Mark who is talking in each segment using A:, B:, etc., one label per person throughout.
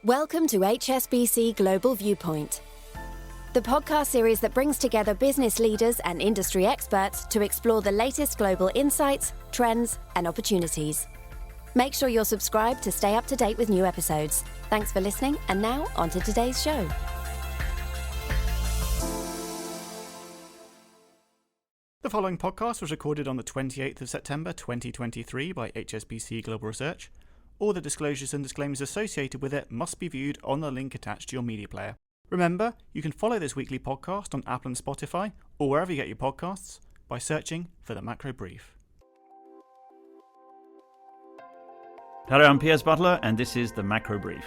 A: Welcome to HSBC Global Viewpoint, the podcast series that brings together business leaders and industry experts to explore the latest global insights, trends, and opportunities. Make sure you're subscribed to stay up to date with new episodes. Thanks for listening, and now on to today's show.
B: The following podcast was recorded on the 28th of September 2023 by HSBC Global Research. All the disclosures and disclaimers associated with it must be viewed on the link attached to your media player. Remember, you can follow this weekly podcast on Apple and Spotify, or wherever you get your podcasts, by searching for the Macro Brief.
C: Hello, I'm Piers Butler, and this is the Macro Brief.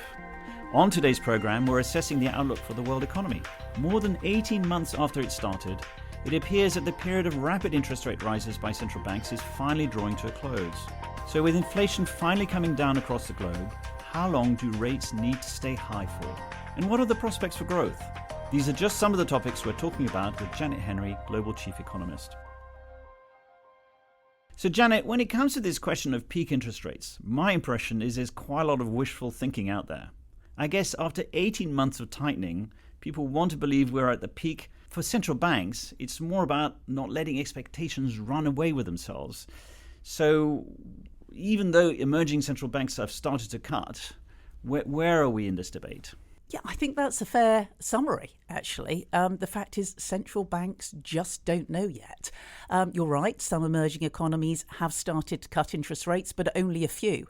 C: On today's programme, we're assessing the outlook for the world economy. More than 18 months after it started, it appears that the period of rapid interest rate rises by central banks is finally drawing to a close. So with inflation finally coming down across the globe, how long do rates need to stay high for? And what are the prospects for growth? These are just some of the topics we're talking about with Janet Henry, Global Chief Economist. So Janet, when it comes to this question of peak interest rates, my impression is there's quite a lot of wishful thinking out there. I guess after 18 months of tightening, people want to believe we're at the peak. For central banks, it's more about not letting expectations run away with themselves. So even though emerging central banks have started to cut, where are we in this debate?
D: Yeah, I think that's a fair summary, actually. The fact is central banks just don't know yet. You're right, some emerging economies have started to cut interest rates, but only a few.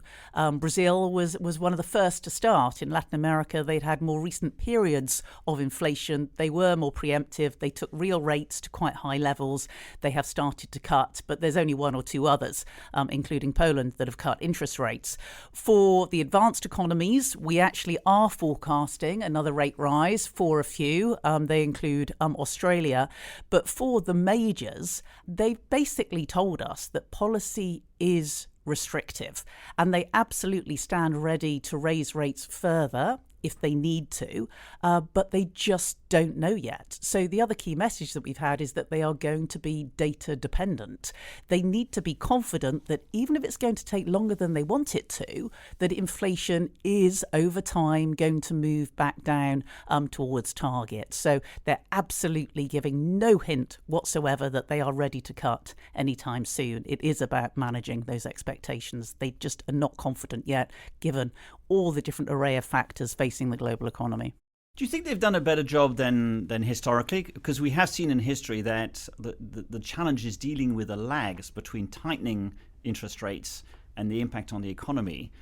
D: Brazil was one of the first to start. In Latin America, they'd had more recent periods of inflation. They were more preemptive. They took real rates to quite high levels. They have started to cut, but there's only one or two others, including Poland, that have cut interest rates. For the advanced economies, we actually are forecasting another rate rise for a few. They include Australia. But for the majors, they've basically told us that policy is restrictive, and they absolutely stand ready to raise rates further if they need to, but they just don't know yet. So the other key message that we've had is that they are going to be data dependent. They need to be confident that even if it's going to take longer than they want it to, that inflation is over time going to move back down towards target. So they're absolutely giving no hint whatsoever that they are ready to cut anytime soon. It is about managing those expectations. They just are not confident yet, given all the different array of factors facing the global economy.
C: Do you think they've done a better job than historically? Because we have seen in history that the challenge is dealing with the lags between tightening interest rates and the impact on the economy.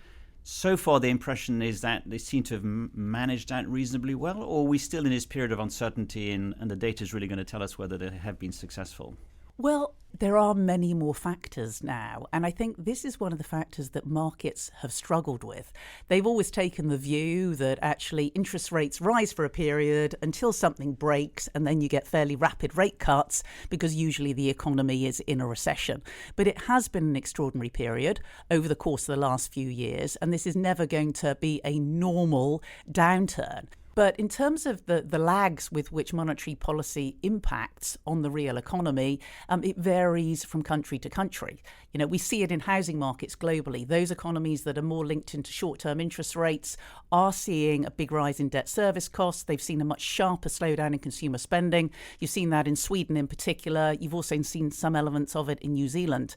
C: So far, the impression is that they seem to have managed that reasonably well, or are we still in this period of uncertainty and the data is really going to tell us whether they have been successful?
D: Well, there are many more factors now, and I think this is one of the factors that markets have struggled with. They've always taken the view that actually interest rates rise for a period until something breaks, and then you get fairly rapid rate cuts because usually the economy is in a recession. But it has been an extraordinary period over the course of the last few years, and this is never going to be a normal downturn. But in terms of the lags with which monetary policy impacts on the real economy, it varies from country to country. You know, we see it in housing markets globally. Those economies that are more linked into short-term interest rates are seeing a big rise in debt service costs. They've seen a much sharper slowdown in consumer spending. You've seen that in Sweden in particular. You've also seen some elements of it in New Zealand.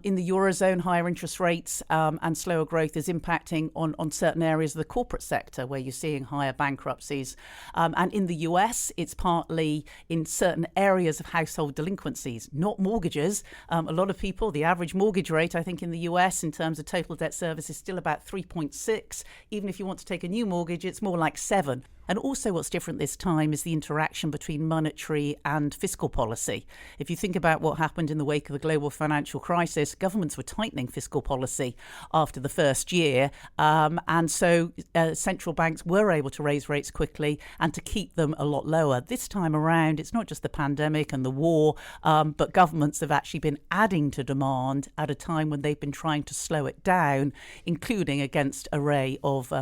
D: In the Eurozone, higher interest rates and slower growth is impacting on certain areas of the corporate sector where you're seeing higher bankruptcies. And in the US, it's partly in certain areas of household delinquencies, not mortgages. A lot of people, the average mortgage rate, I think in the US in terms of total debt service is still about 3.6. Even if you want to take a new mortgage, it's more like 7. And also what's different this time is the interaction between monetary and fiscal policy. If you think about what happened in the wake of the global financial crisis, governments were tightening fiscal policy after the first year. And so central banks were able to raise rates quickly and to keep them a lot lower. This time around, it's not just the pandemic and the war, but governments have actually been adding to demand at a time when they've been trying to slow it down, including against an array of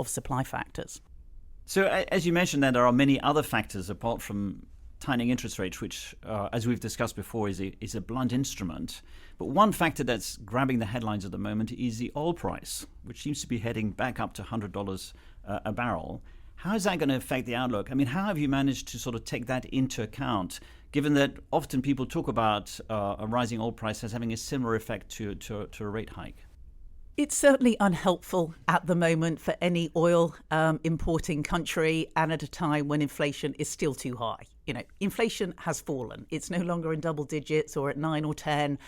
D: supply factors.
C: So as you mentioned, there are many other factors apart from tightening interest rates, which, as we've discussed before, is a blunt instrument. But one factor that's grabbing the headlines at the moment is the oil price, which seems to be heading back up to $100 a barrel. How is that going to affect the outlook? I mean, how have you managed to sort of take that into account, given that often people talk about a rising oil price as having a similar effect to a rate hike?
D: It's certainly unhelpful at the moment for any oil importing country, and at a time when inflation is still too high. Inflation has fallen. It's no longer in double digits or at 9 or 10.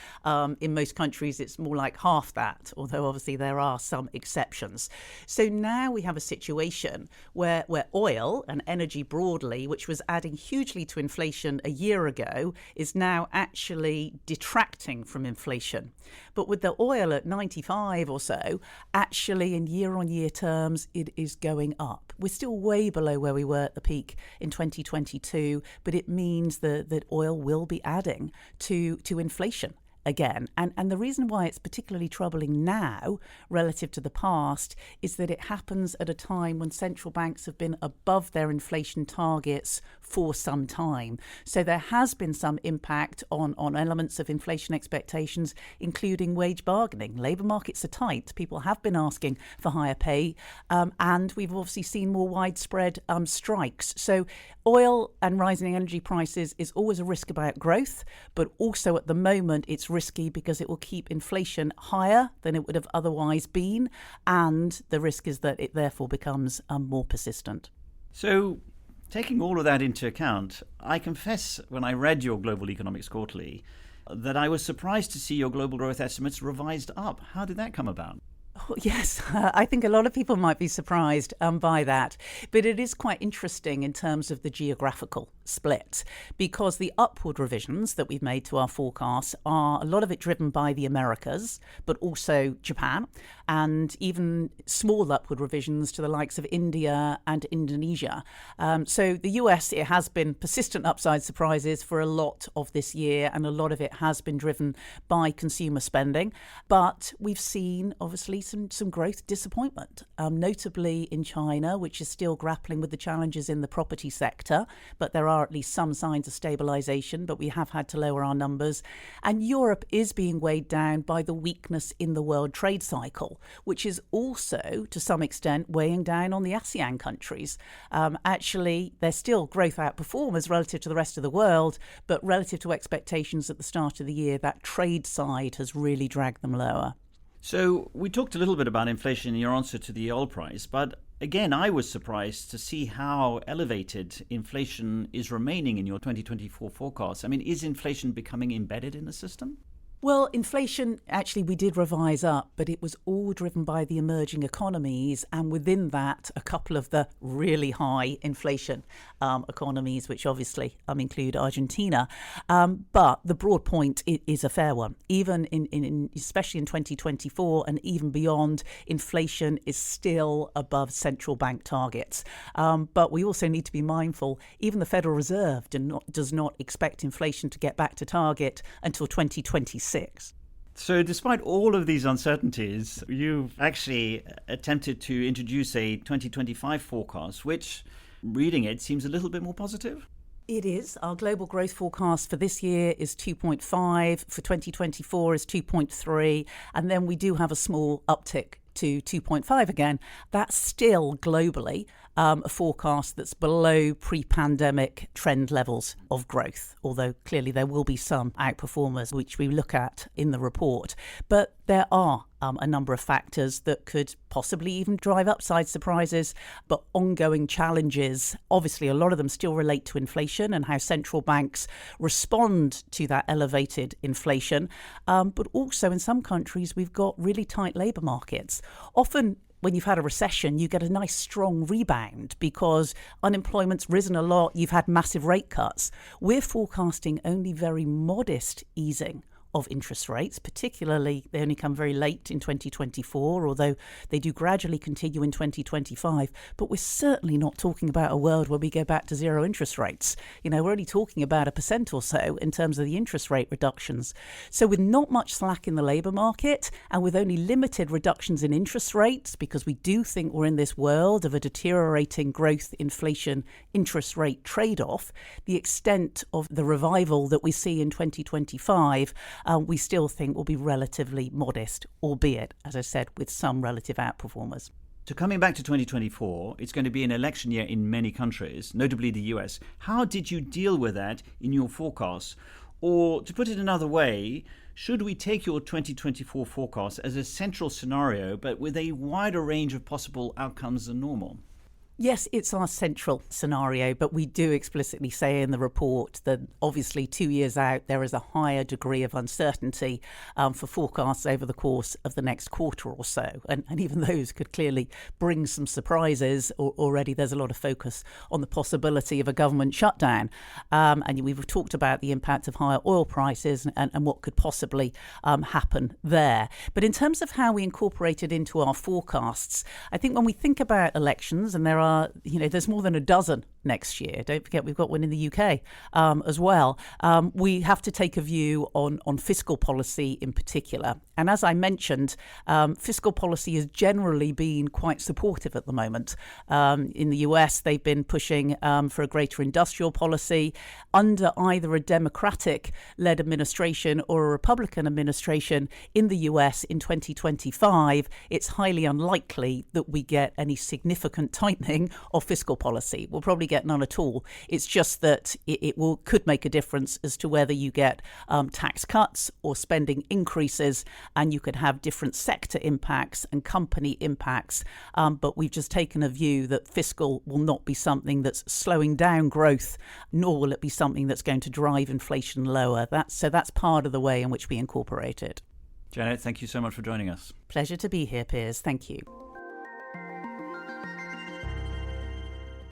D: In most countries, it's more like half that, although obviously there are some exceptions. So now we have a situation where oil and energy broadly, which was adding hugely to inflation a year ago, is now actually detracting from inflation. But with the oil at 95 or so, actually in year-on-year terms, it is going up. We're still way below where we were at the peak in 2022, but it means that oil will be adding to inflation again. And the reason why it's particularly troubling now relative to the past is that it happens at a time when central banks have been above their inflation targets for some time. So there has been some impact on elements of inflation expectations, including wage bargaining. Labour markets are tight. People have been asking for higher pay, and we've obviously seen more widespread strikes. So oil and rising energy prices is always a risk about growth, but also at the moment it's risky because it will keep inflation higher than it would have otherwise been, and the risk is that it therefore becomes more persistent.
C: So, taking all of that into account, I confess when I read your Global Economics Quarterly that I was surprised to see your global growth estimates revised up. How did that come about?
D: Oh, yes, I think a lot of people might be surprised by that. But it is quite interesting in terms of the geographical split, because the upward revisions that we've made to our forecasts are a lot of it driven by the Americas, but also Japan, and even small upward revisions to the likes of India and Indonesia. So the US, it has been persistent upside surprises for a lot of this year, and a lot of it has been driven by consumer spending. But we've seen, obviously, some growth disappointment, notably in China, which is still grappling with the challenges in the property sector. But there are at least some signs of stabilisation, but we have had to lower our numbers. And Europe is being weighed down by the weakness in the world trade cycle, which is also, to some extent, weighing down on the ASEAN countries. Actually, they're still growth outperformers relative to the rest of the world, but relative to expectations at the start of the year, that trade side has really dragged them lower.
C: So we talked a little bit about inflation in your answer to the oil price, but again, I was surprised to see how elevated inflation is remaining in your 2024 forecast. I mean, is inflation becoming embedded in the system?
D: Well, inflation, actually, we did revise up, but it was all driven by the emerging economies, and within that, a couple of the really high inflation economies, which obviously include Argentina. But the broad point is a fair one. Even in especially in 2024 and even beyond, inflation is still above central bank targets. But we also need to be mindful, even the Federal Reserve does not expect inflation to get back to target until 2026.
C: So despite all of these uncertainties, you've actually attempted to introduce a 2025 forecast, which, reading it, seems a little bit more positive.
D: It is. Our global growth forecast for this year is 2.5, for 2024 is 2.3, and then we do have a small uptick to 2.5 again. That's still globally a forecast that's below pre-pandemic trend levels of growth, although clearly there will be some outperformers, which we look at in the report. But there are a number of factors that could possibly even drive upside surprises, but ongoing challenges. Obviously, a lot of them still relate to inflation and how central banks respond to that elevated inflation. But also in some countries, we've got really tight labour markets. Often when you've had a recession, you get a nice strong rebound because unemployment's risen a lot. You've had massive rate cuts. We're forecasting only very modest easing of interest rates, particularly they only come very late in 2024, although they do gradually continue in 2025. But we're certainly not talking about a world where we go back to zero interest rates. We're only talking about 1% or so in terms of the interest rate reductions. So with not much slack in the labour market and with only limited reductions in interest rates, because we do think we're in this world of a deteriorating growth, inflation, interest rate trade-off, the extent of the revival that we see in 2025, we still think will be relatively modest, albeit, as I said, with some relative outperformers.
C: So coming back to 2024, it's going to be an election year in many countries, notably the US. How did you deal with that in your forecasts? Or to put it another way, should we take your 2024 forecast as a central scenario, but with a wider range of possible outcomes than normal?
D: Yes, it's our central scenario, but we do explicitly say in the report that obviously 2 years out, there is a higher degree of uncertainty for forecasts over the course of the next quarter or so. And even those could clearly bring some surprises. Already there's a lot of focus on the possibility of a government shutdown. And we've talked about the impact of higher oil prices and what could possibly happen there. But in terms of how we incorporate it into our forecasts, I think when we think about elections, and there's more than a dozen next year. Don't forget, we've got one in the UK as well. We have to take a view on fiscal policy in particular. And as I mentioned, fiscal policy has generally been quite supportive at the moment. In the US, they've been pushing for a greater industrial policy. Under either a Democratic-led administration or a Republican administration in the US in 2025, it's highly unlikely that we get any significant tightening of fiscal policy. We'll probably get none at all. It's just that it could make a difference as to whether you get tax cuts or spending increases, and you could have different sector impacts and company impacts. But we've just taken a view that fiscal will not be something that's slowing down growth, nor will it be something that's going to drive inflation lower. So that's part of the way in which we incorporate it.
C: Janet, thank you so much for joining us.
D: Pleasure to be here, Piers. Thank you.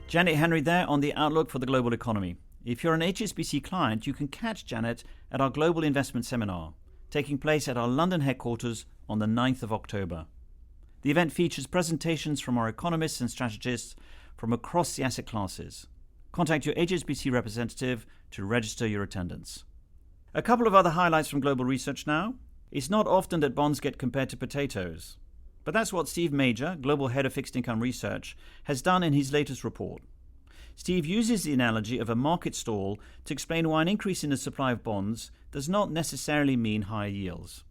C: Janet Henry there on the outlook for the global economy. If you're an HSBC client, you can catch Janet at our Global Investment Seminar, taking place at our London headquarters on the 9th of October. The event features presentations from our economists and strategists from across the asset classes. Contact your HSBC representative to register your attendance. A couple of other highlights from global research now. It's not often that bonds get compared to potatoes. But that's what Steve Major, Global Head of Fixed Income Research, has done in his latest report. Steve uses the analogy of a market stall to explain why an increase in the supply of bonds does not necessarily mean higher yields.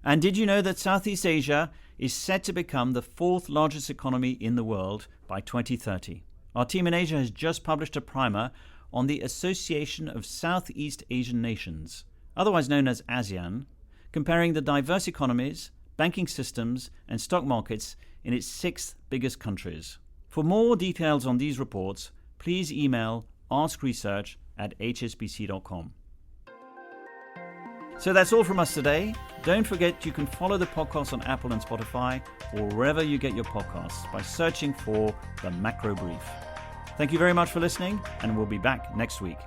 C: And did you know that Southeast Asia is set to become the fourth largest economy in the world by 2030? Our team in Asia has just published a primer on the Association of Southeast Asian Nations, otherwise known as ASEAN, comparing the diverse economies, banking systems and stock markets in its 6 biggest countries. For more details on these reports, please email askresearch@hsbc.com. So that's all from us today. Don't forget you can follow the podcast on Apple and Spotify or wherever you get your podcasts by searching for The Macro Brief. Thank you very much for listening, and we'll be back next week.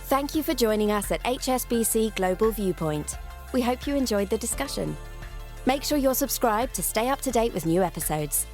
A: Thank you for joining us at HSBC Global Viewpoint. We hope you enjoyed the discussion. Make sure you're subscribed to stay up to date with new episodes.